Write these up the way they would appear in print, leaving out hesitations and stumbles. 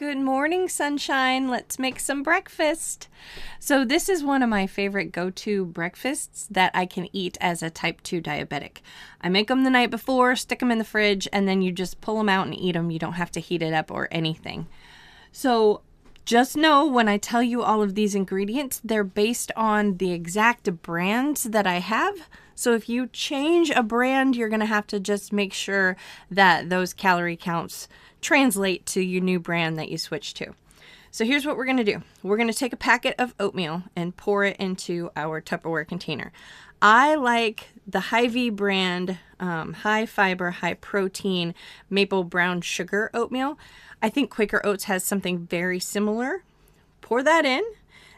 Good morning, sunshine. Let's make some breakfast. So this is one of my favorite go-to breakfasts that I can eat as a type 2 diabetic. I make them the night before, stick them in the fridge, and then you just pull them out and eat them. You don't have to heat it up or anything. So just know when I tell you all of these ingredients, they're based on the exact brands that I have. So if you change a brand, you're going to have to just make sure that those calorie counts translate to your new brand that you switch to. So here's what we're going to do. We're going to take a packet of oatmeal and pour it into our Tupperware container. I like the Hy-Vee brand, high fiber, high protein, maple brown sugar oatmeal. I think Quaker Oats has something very similar. Pour that in.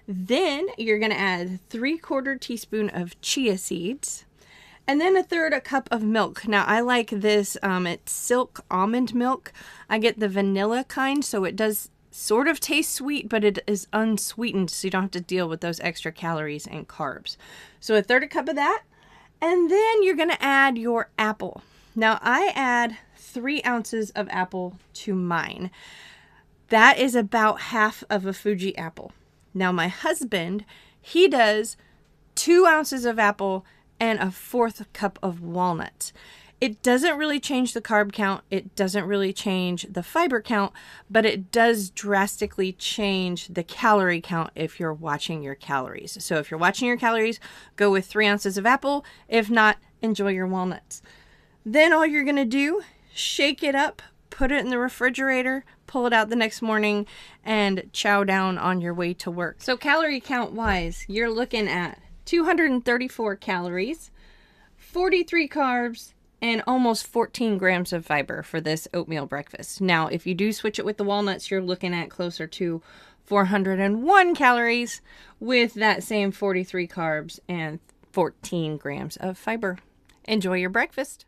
Then you're going to add 3/4 teaspoon of chia seeds. And then 1/3 cup of milk. Now I like this, it's silk almond milk. I get the vanilla kind, so it does sort of taste sweet, but it is unsweetened, so you don't have to deal with those extra calories and carbs. So 1/3 cup of that. And then you're gonna add your apple. Now I add 3 ounces of apple to mine. That is about half of a Fuji apple. Now my husband, he does 2 ounces of apple and 1/4 cup of walnuts. It doesn't really change the carb count. It doesn't really change the fiber count, but it does drastically change the calorie count if you're watching your calories. So if you're watching your calories, go with 3 ounces of apple. If not, enjoy your walnuts. Then all you're gonna do, shake it up, put it in the refrigerator, pull it out the next morning, and chow down on your way to work. So calorie count wise, you're looking at 234 calories, 43 carbs, and almost 14 grams of fiber for this oatmeal breakfast. Now, if you do switch it with the walnuts, you're looking at closer to 401 calories with that same 43 carbs and 14 grams of fiber. Enjoy your breakfast.